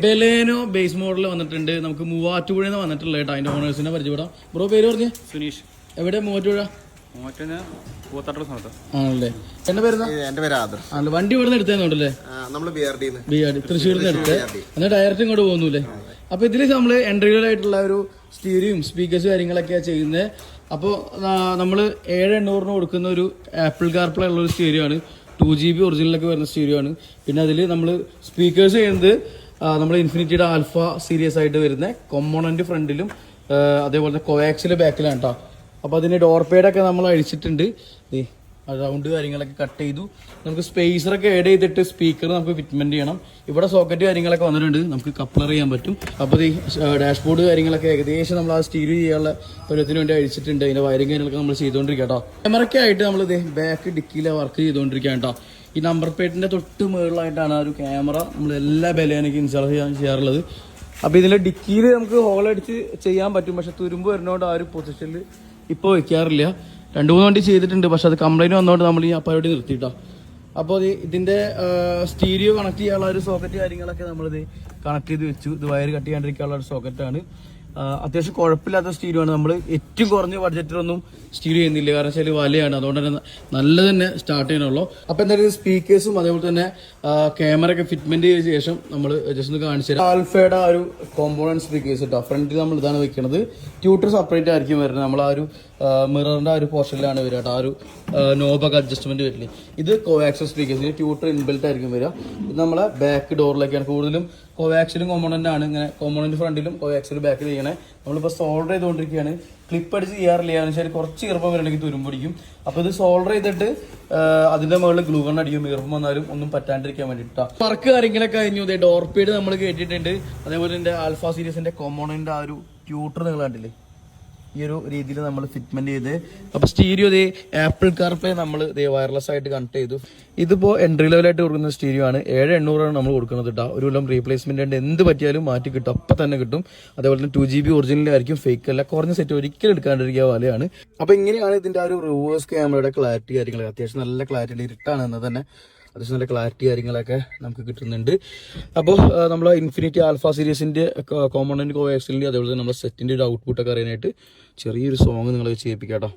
Baleno base model വന്നിട്ടുണ്ട്. നമുക്ക് മൂവാറ്റുപുഴന്ന് വന്നിട്ടുള്ള കേട്ടോ. അതിന്റെ ഓണേഴ്സിനെ പരിചയപ്പെടാം. ബ്രോ പേര് പറഞ്ഞേ? സുനീഷ്. എവിടെ? മൂവാറ്റുപുഴ ആണല്ലേ. എന്റെ പേര് ആണല്ലേ. വണ്ടി ഇവിടെ നിന്ന് എടുത്തേന്നുണ്ടല്ലേ? തൃശ്ശൂരിൽ നിന്ന് എടുത്ത് എന്നാൽ ഡയറക്റ്റ് ഇങ്ങോട്ട് പോകുന്നില്ലേ? അപ്പൊ ഇതില് നമ്മള് എൻട്രിയിലായിട്ടുള്ള ഒരു സ്റ്റീരിയും സ്പീക്കേഴ്സ് കാര്യങ്ങളൊക്കെയാ ചെയ്യുന്നത്. അപ്പോൾ നമ്മൾ 7,800 കൊടുക്കുന്ന ഒരു ആപ്പിൾ കാർപ്ലേ ഉള്ള ഒരു സ്റ്റീരിയോ ആണ്. 2GB ഒറിജിനലൊക്കെ വരുന്ന സ്റ്റീരിയോ ആണ്. പിന്നെ അതിൽ നമ്മൾ സ്പീക്കേഴ്സ് ചെയ്യുന്നത് നമ്മൾ ഇൻഫിനിറ്റിയുടെ ആൽഫ സീരീസ് ആയിട്ട് വരുന്ന കൊമ്പോണന്റ് ഫ്രണ്ടിലും അതേപോലെ തന്നെ കോവാക്സിൽ ബാക്കിലാണ് കേട്ടോ. അപ്പോൾ അതിന് ഡോർ പേഡൊക്കെ നമ്മൾ അഴിച്ചിട്ടുണ്ട്. റൗണ്ട് കാര്യങ്ങളൊക്കെ കട്ട് ചെയ്തു. നമുക്ക് സ്പേസറൊക്കെ ആഡ് ചെയ്തിട്ട് സ്പീക്കർ നമുക്ക് ഫിറ്റ്മെന്റ് ചെയ്യണം. ഇവിടെ സോക്കറ്റ് കാര്യങ്ങളൊക്കെ വന്നിട്ടുണ്ട്, നമുക്ക് കപ്ലർ ചെയ്യാൻ പറ്റും. അപ്പോൾ ഈ ഡാഷ്ബോർഡ് കാര്യങ്ങളൊക്കെ ഏകദേശം നമ്മൾ ആ സ്റ്റീരിയോ ചെയ്യാനുള്ള പരുവത്തിന് വേണ്ടി അഴിച്ചിട്ടുണ്ട്. അതിന്റെ വയറിംഗ് കാര്യങ്ങളൊക്കെ നമ്മൾ ചെയ്തുകൊണ്ടിരിക്കുക കേട്ടോ. ക്യാമറയ്ക്ക് ആയിട്ട് നമ്മൾ ബാക്ക് ഡിക്കിയിലെ വർക്ക് ചെയ്തുകൊണ്ടിരിക്കുക കേട്ടോ. ഈ നമ്പർ പ്ലേറ്റിന്റെ തൊട്ട് മുകളിലായിട്ടാണ് ആ ഒരു ക്യാമറ നമ്മൾ എല്ലാ ബലേനൊക്കെ ഇൻസ്റ്റാൾ ചെയ്യാറുള്ളത്. അപ്പോൾ ഇതിലെ ഡിക്കിയിൽ നമുക്ക് ഹോളടിച്ച് ചെയ്യാൻ പറ്റും, പക്ഷെ തുരുമ്പ് വരുന്നതുകൊണ്ട് ആ ഒരു പൊസിഷനിൽ ഇപ്പോൾ വെക്കാറില്ല. 2-3 വണ്ടി ചെയ്തിട്ടുണ്ട്, പക്ഷെ അത് കംപ്ലൈൻറ്റ് വന്നതുകൊണ്ട് നമ്മൾ ഈ പരിപാടി നിർത്തിയിട്ടോ. അപ്പോൾ ഇതിന്റെ സ്റ്റീരിയോ കണക്ട് ചെയ്യാനുള്ള ഒരു സോക്കറ്റ് കാര്യങ്ങളൊക്കെ നമ്മളിത് കണക്ട് ചെയ്ത് വെച്ചു. ഇത് വയർ കട്ട് ചെയ്യാണ്ടിരിക്കാനുള്ള ഒരു സോക്കറ്റാണ്. അത്യാവശ്യം കുഴപ്പമില്ലാത്ത സ്റ്റീരിയോ ആണ്. നമ്മൾ ഏറ്റവും കുറഞ്ഞ ബഡ്ജറ്റിലൊന്നും സ്റ്റീരിയോ ചെയ്യുന്നില്ല, കാരണം വെച്ചാൽ വലയാണ്. അതുകൊണ്ട് തന്നെ നല്ല തന്നെ സ്റ്റാർട്ട് ചെയ്യണമല്ലോ. അപ്പോൾ എന്തായാലും സ്പീക്കേഴ്സും അതേപോലെ തന്നെ ക്യാമറ ഒക്കെ ഫിറ്റ്മെന്റ് ചെയ്ത ശേഷം നമ്മൾ ജസ്റ്റ് ഒന്ന് കാണിച്ചു തരാം. ആൽഫയുടെ ആ ഒരു കോമ്പോണന്റ് സ്പീക്കേഴ്സ് കേട്ടോ. ഫ്രണ്ടിൽ നമ്മൾ ഇതാണ് വെക്കുന്നത്. ട്യൂട്ടർ സെപ്പറേറ്റ് ആയിരിക്കും വരുന്നത്. നമ്മൾ ആ ഒരു മിററിന്റെ ആ ഒരു പോർഷനിലാണ് വരിക കേട്ടോ. ആ ഒരു നോബൊക്കെ അഡ്ജസ്റ്റ്മെന്റ് വരില്ലേ. ഇത് കോവാക്സിൽ സ്പീക്കേഴ്സിന് ട്യൂട്ടർ ഇൻബിൽറ്റ് ആയിരിക്കും വരിക. ഇത് നമ്മളെ ബാക്ക് ഡോറിലേക്കാണ് കൂടുതലും കോവാക്സിലും കോമ്പോണന്റ് ആണ്. ഇങ്ങനെ കോമ്പോണന്റ് ഫ്രണ്ടിലും കോവാക്സിലും ബാക്കിൽ ചെയ്യണേ. നമ്മളിപ്പോൾ സോൾഡർ ചെയ്തുകൊണ്ടിരിക്കുകയാണ്. ക്ലിപ്പ് അടിച്ച് ചെയ്യാറില്ല, എന്ന് വെച്ചാൽ കുറച്ച് ഈർപ്പം വരണമെങ്കിൽ തുരുമ്പടിക്കും. അപ്പോൾ ഇത് സോൾഡർ ചെയ്തിട്ട് അതിന്റെ മുകളിൽ ഗ്ലൂ ഗൺ അടിക്കും, ഈർപ്പം വന്നാലും ഒന്നും പറ്റാണ്ടിരിക്കാൻ വേണ്ടിയിട്ടാണ്. വർക്ക് കാര്യങ്ങളൊക്കെ കഴിഞ്ഞു. ഡോർ പേഡ് നമ്മൾ കേട്ടിട്ടുണ്ട്. അതേപോലെ തന്നെ ആൽഫ സീരീസിന്റെ കോമ്പോണന്റ് ആ ഒരു ട്യൂട്ടർ നിങ്ങൾ കണ്ടില്ലേ, ഈ ഒരു രീതിയിൽ നമ്മൾ ഫിറ്റ്മെന്റ് ചെയ്ത്. അപ്പൊ സ്റ്റീരിയോ ആപ്പിൾ കാർപ്ലേ നമ്മൾ വയർലെസ് ആയിട്ട് കണക്ട് ചെയ്തു. ഇതിപ്പോ എൻട്രി ലെവലായിട്ട് കൊടുക്കുന്ന സ്റ്റീരിയോ ആണ്. 7,800 നമ്മൾ കൊടുക്കുന്നത് കേട്ടോ. ഒരു കൊല്ലം റീപ്ലേസ്മെന്റ് ഉണ്ട്, എന്ത് പറ്റിയാലും മാറ്റി കിട്ടും, അപ്പം തന്നെ കിട്ടും. അതേപോലെ തന്നെ 2GB ഒറിജിനലായിരിക്കും, ഫേക്ക് അല്ല. കുറഞ്ഞ സെറ്റ് ഒരിക്കലും എടുക്കാണ്ടിരിക്കുക പോലെയാണ്. അപ്പൊ ഇങ്ങനെയാണ് ഇതിന്റെ ആ ഒരു റിവേഴ്സ് ക്യാമറയുടെ ക്ലാരിറ്റി കാര്യങ്ങളൊക്കെ. അത്യാവശ്യം നല്ല ക്ലാരിറ്റി, ഇരുട്ടാണ് എന്ന് തന്നെ അത്യാവശ്യം നല്ല ക്ലാരിറ്റി കാര്യങ്ങളൊക്കെ നമുക്ക് കിട്ടുന്നുണ്ട്. അപ്പോൾ നമ്മൾ ഇൻഫിനിറ്റി ആൽഫ സീരീസിന്റെ കോമ്പോണന്റ് കോവാക്സിലിന്റെ അതേപോലെ തന്നെ നമ്മുടെ സെറ്റിന്റെ ഒരു ഔട്ട്പുട്ട് ഒക്കെ അറിയാനായിട്ട് ചെറിയൊരു സോങ് നിങ്ങളെ ചെയ്യിപ്പിക്കാം കേട്ടോ.